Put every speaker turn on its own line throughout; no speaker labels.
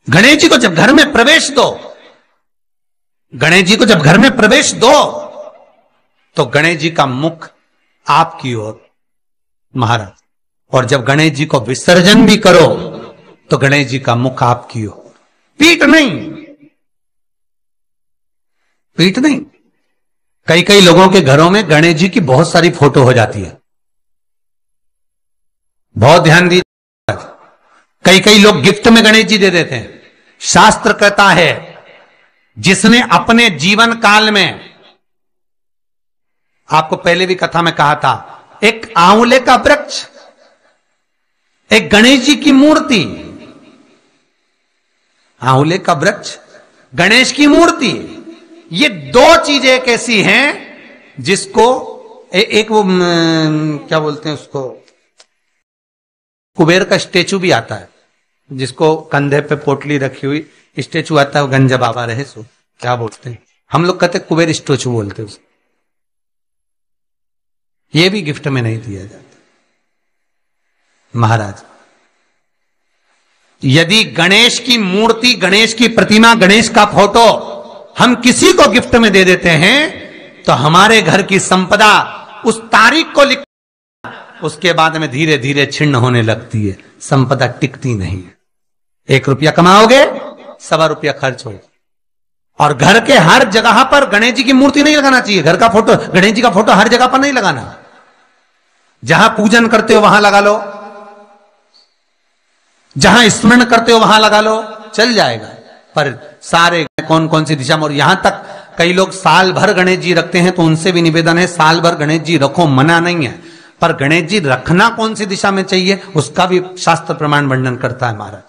गणेश जी को जब घर में प्रवेश दो, गणेश जी को जब घर में प्रवेश दो तो गणेश जी का मुख आपकी ओर महाराज, और जब गणेश जी को विसर्जन भी करो तो गणेश जी का मुख आपकी ओर, पीठ नहीं, पीठ नहीं। कई कई लोगों के घरों में गणेश जी की बहुत सारी फोटो हो जाती है, बहुत ध्यान दीजिए। कई कई लोग गिफ्ट में गणेश जी दे देते हैं। शास्त्र कहता है जिसने अपने जीवन काल में, आपको पहले भी कथा में कहा था, एक आंवले का वृक्ष, एक गणेश जी की मूर्ति, आंवले का वृक्ष, गणेश की मूर्ति, ये दो चीजें एक ऐसी हैं जिसको एक वो क्या बोलते हैं उसको, कुबेर का स्टेचू भी आता है जिसको कंधे पे पोटली रखी हुई स्टेचू आता है, वो गंजा बाबा रहे सो क्या बोलते हैं, हम लोग कहते कुबेर स्टेचू बोलते हैं उसको। ये भी गिफ्ट में नहीं दिया जाता। महाराज यदि गणेश की मूर्ति, गणेश की प्रतिमा, गणेश का फोटो हम किसी को गिफ्ट में दे देते हैं तो हमारे घर की संपदा उस तारीख को लिख, उसके बाद में धीरे धीरे छिन्न होने लगती है, संपदा टिकती नहीं है। 1 रुपया कमाओगे, 1.25 रुपया खर्च होगा। और घर के हर जगह पर गणेश जी की मूर्ति नहीं लगाना चाहिए, घर का फोटो, गणेश जी का फोटो हर जगह पर नहीं लगाना। जहां पूजन करते हो वहां लगा लो, जहां स्मरण करते हो वहां लगा लो, चल जाएगा। पर सारे कौन कौन सी दिशा में, और यहां तक कई लोग साल भर गणेश जी रखते हैं तो उनसे भी निवेदन है साल भर गणेश जी रखो, मना नहीं है, पर गणेश जी रखना कौन सी दिशा में चाहिए उसका भी शास्त्र प्रमाण वर्णन करता है महाराज,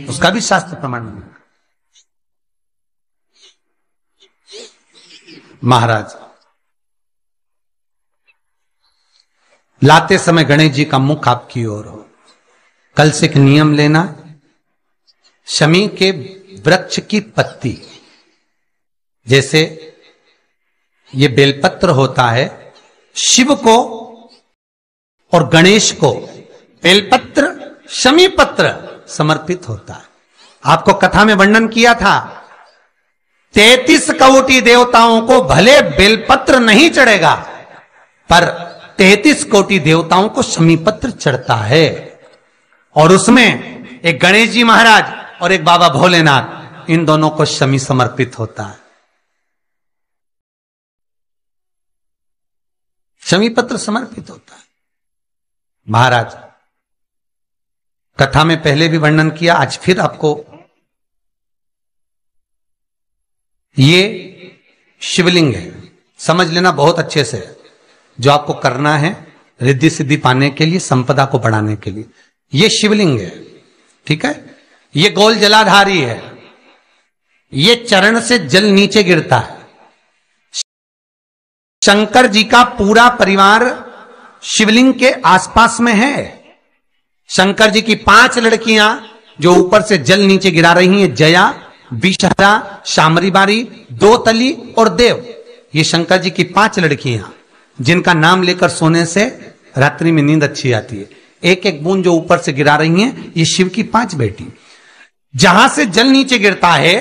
उसका भी शास्त्र प्रमाण वर्णन। महाराज लाते समय गणेश जी का मुख आपकी ओर हो। कल से एक नियम लेना, शमी के वृक्ष की पत्ती, जैसे ये बेलपत्र होता है, शिव को और गणेश को बेलपत्र, शमी पत्र समर्पित होता है। आपको कथा में वर्णन किया था 33 कोटि देवताओं को भले बेलपत्र नहीं चढ़ेगा पर 33 कोटि देवताओं को शमी पत्र चढ़ता है, और उसमें एक गणेश जी महाराज और एक बाबा भोलेनाथ, इन दोनों को शमी समर्पित होता है। शमी पत्र समर्पित होता है। महाराज कथा में पहले भी वर्णन किया, आज फिर आपको, ये शिवलिंग है, समझ लेना बहुत अच्छे से, जो आपको करना है रिद्धि सिद्धि पाने के लिए, संपदा को बढ़ाने के लिए। ये शिवलिंग है, ठीक है, ये गोल जलाधारी है, ये चरण से जल नीचे गिरता है। शंकर जी का पूरा परिवार शिवलिंग के आसपास में है। शंकर जी की 5 लड़कियां जो ऊपर से जल नीचे गिरा रही हैं, जया, विषहरा, शामरी बारी, दो तली और देव, ये शंकर जी की 5 लड़कियां जिनका नाम लेकर सोने से रात्रि में नींद अच्छी आती है। एक एक बूंद जो ऊपर से गिरा रही हैं, ये शिव की 5 बेटी। जहां से जल नीचे गिरता है,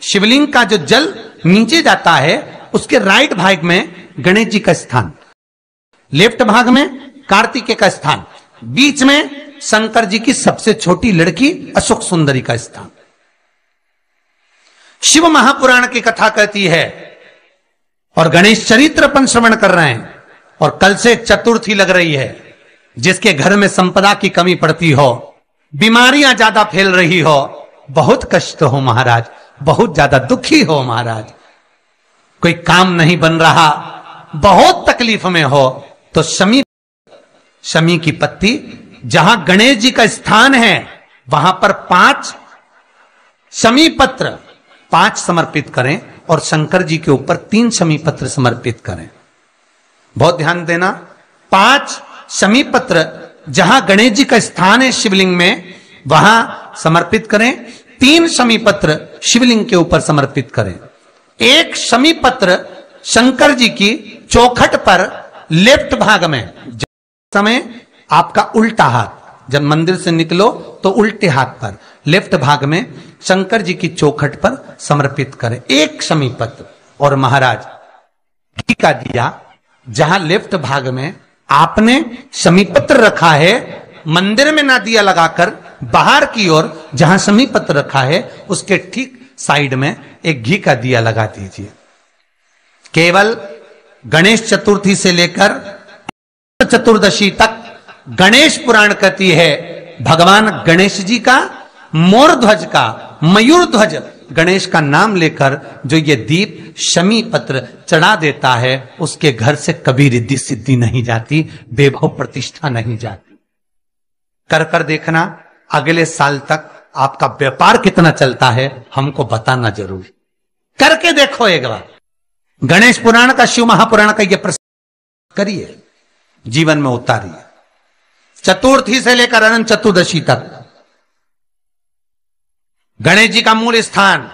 शिवलिंग का जो जल नीचे जाता है, उसके राइट भाग में गणेश जी का स्थान, लेफ्ट भाग में कार्तिकेय का स्थान, बीच में शंकर जी की सबसे छोटी लड़की अशोक सुंदरी का स्थान। शिव महापुराण की कथा कहती है, और गणेश चरित्र अपन श्रवण कर रहे हैं, और कल से चतुर्थी लग रही है। जिसके घर में संपदा की कमी पड़ती हो, बीमारियां ज्यादा फैल रही हो, बहुत कष्ट हो महाराज, बहुत ज्यादा दुखी हो महाराज, कोई काम नहीं बन रहा, बहुत तकलीफ में हो, तो शमी की पत्ती, जहां गणेश जी का स्थान है वहां पर 5 शमी पत्र 5 समर्पित करें, और शंकर जी के ऊपर 3 शमी पत्र समर्पित करें। बहुत ध्यान देना, 5 शमी पत्र जहां गणेश जी का स्थान है शिवलिंग में, वहां समर्पित करें। 3 शमी पत्र शिवलिंग के ऊपर समर्पित करें। 1 शमी पत्र शंकर जी की चौखट पर लेफ्ट भाग में, समय आपका उल्टा हाथ, जब मंदिर से निकलो तो उल्टे हाथ पर लेफ्ट भाग में शंकर जी की चौखट पर समर्पित करें एक शमी पत्र। और महाराज घी का दिया जहां लेफ्ट भाग में आपने शमी पत्र रखा है, मंदिर में ना दिया लगाकर बाहर की ओर जहां शमी पत्र रखा है उसके ठीक साइड में एक घी का दिया लगा दीजिए। केवल गणेश चतुर्थी से लेकर चतुर्दशी तक गणेश पुराण कहती है भगवान गणेश जी का मोर ध्वज का मयूर ध्वज गणेश का नाम लेकर जो ये दीप शमी पत्र चढ़ा देता है उसके घर से कभी रिद्धि सिद्धि नहीं जाती, वैभव प्रतिष्ठा नहीं जाती। कर कर देखना अगले साल तक आपका व्यापार कितना चलता है हमको बताना जरूर, करके देखो एक बार। गणेश पुराण का शिव महापुराण का ये प्रसंग करिए, जीवन में उतारिए। चतुर्थी से लेकर अनंत चतुर्दशी तक गणेश जी का मूल स्थान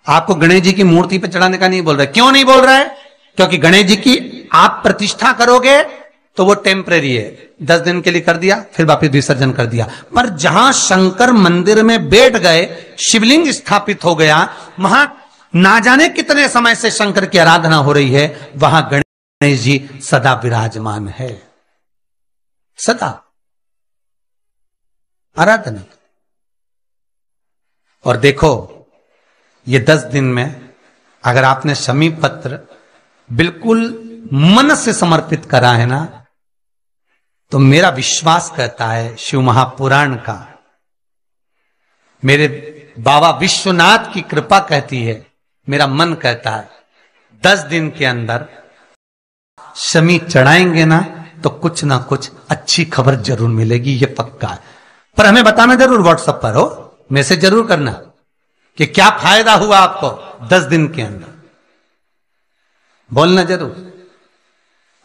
आपको गणेश जी की मूर्ति पर चढ़ाने का नहीं बोल रहा है। क्यों नहीं बोल रहा है? क्योंकि गणेश जी की आप प्रतिष्ठा करोगे तो वो टेम्परेरी है, 10 दिन के लिए कर दिया फिर वापस विसर्जन कर दिया। पर जहां शंकर मंदिर में बैठ गए, शिवलिंग स्थापित हो गया, वहां ना जाने कितने समय से शंकर की आराधना हो रही है, वहां गणेश जी सदा विराजमान है, सदा आराधना। और देखो ये 10 दिन में अगर आपने शमी पत्र बिल्कुल मन से समर्पित करा है ना, तो मेरा विश्वास कहता है शिव महापुराण का, मेरे बाबा विश्वनाथ की कृपा कहती है, मेरा मन कहता है 10 दिन के अंदर शमी चढ़ाएंगे ना तो कुछ ना कुछ अच्छी खबर जरूर मिलेगी, ये पक्का है। पर हमें बताना जरूर, व्हाट्सएप पर हो, मैसेज जरूर करना कि क्या फायदा हुआ आपको 10 दिन के अंदर, बोलना जरूर,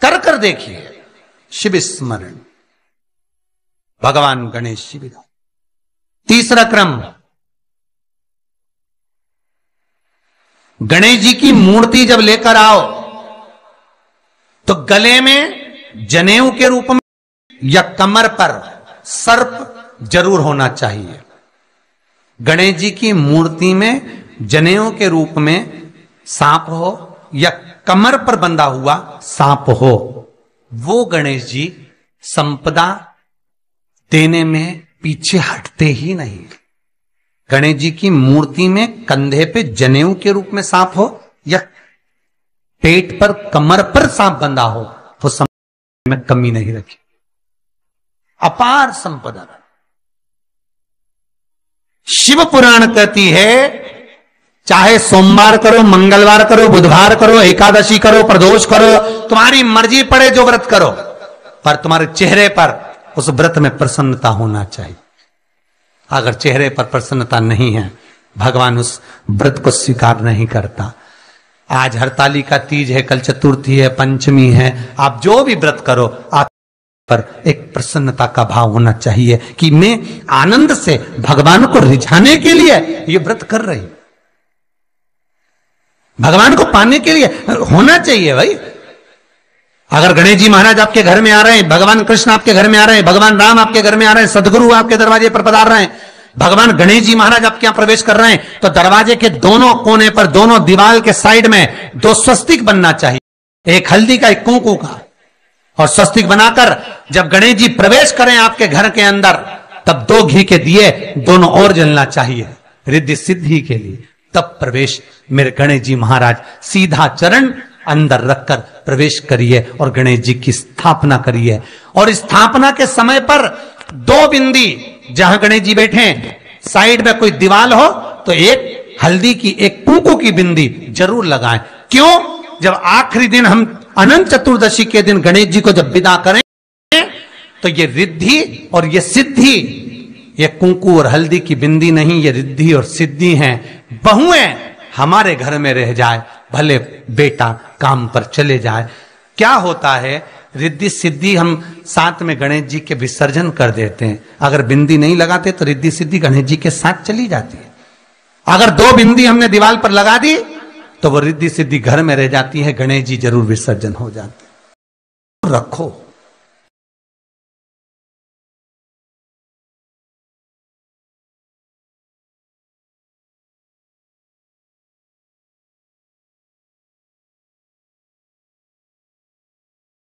कर कर देखिए। शिव स्मरण भगवान गणेश जी विधान। तीसरा क्रम, गणेश जी की मूर्ति जब लेकर आओ तो गले में जनेऊ के रूप में या कमर पर सर्प जरूर होना चाहिए। गणेश जी की मूर्ति में जनेऊ के रूप में सांप हो या कमर पर बंधा हुआ सांप हो, वो गणेश जी संपदा देने में पीछे हटते ही नहीं। गणेश जी की मूर्ति में कंधे पे जनेऊ के रूप में सांप हो या पेट पर कमर पर सांप बंधा हो, वो संपदा में कमी नहीं रखी, अपार संपदा। शिव पुराण कहती है चाहे सोमवार करो, मंगलवार करो, बुधवार करो, एकादशी करो, प्रदोष करो, तुम्हारी मर्जी पड़े जो व्रत करो, पर तुम्हारे चेहरे पर उस व्रत में प्रसन्नता होना चाहिए। अगर चेहरे पर प्रसन्नता नहीं है, भगवान उस व्रत को स्वीकार नहीं करता। आज हरतालिका तीज है, कल चतुर्थी है, पंचमी है, आप जो भी व्रत करो आप पर एक प्रसन्नता का भाव होना चाहिए कि मैं आनंद से भगवान को रिझाने के लिए ये व्रत कर रही, भगवान को पाने के लिए होना चाहिए भाई। अगर गणेश जी महाराज आपके घर में आ रहे हैं, भगवान कृष्ण आपके घर में आ रहे हैं, भगवान राम आपके घर में आ रहे हैं, सदगुरु आपके दरवाजे पर पधार रहे हैं, भगवान गणेश जी महाराज आपके यहां प्रवेश कर रहे हैं, तो दरवाजे के दोनों कोने पर, दोनों दीवार के साइड में 2 स्वस्तिक बनना चाहिए, एक हल्दी का, एक कुंकू का। और स्वस्तिक बनाकर जब गणेश जी प्रवेश करें आपके घर के अंदर, तब 2 घी के दिए दोनों ओर जलना चाहिए रिद्धि सिद्धि के लिए। तब प्रवेश मेरे गणेश जी महाराज, सीधा चरण अंदर रखकर प्रवेश करिए और गणेश जी की स्थापना करिए। और स्थापना के समय पर 2 बिंदी, जहां गणेश जी बैठे साइड में कोई दीवार हो तो एक हल्दी की, एक कुंकू की बिंदी जरूर लगाएं। क्यों? जब आखिरी दिन हम अनंत चतुर्दशी के दिन गणेश जी को जब विदा करें तो ये रिद्धि और ये सिद्धि, ये कुंकू और हल्दी की बिंदी नहीं, ये रिद्धि और सिद्धि हैं। बहुएं हमारे घर में रह जाए, भले बेटा काम पर चले जाए। क्या होता है, रिद्धि सिद्धि हम साथ में गणेश जी के विसर्जन कर देते हैं। अगर बिंदी नहीं लगाते तो रिद्धि सिद्धि गणेश जी के साथ चली जाती है। अगर 2 बिंदी हमने दीवार पर लगा दी तो वो रिद्धि सिद्धि घर में रह जाती है, गणेश जी जरूर विसर्जन हो जाते हैं। रखो।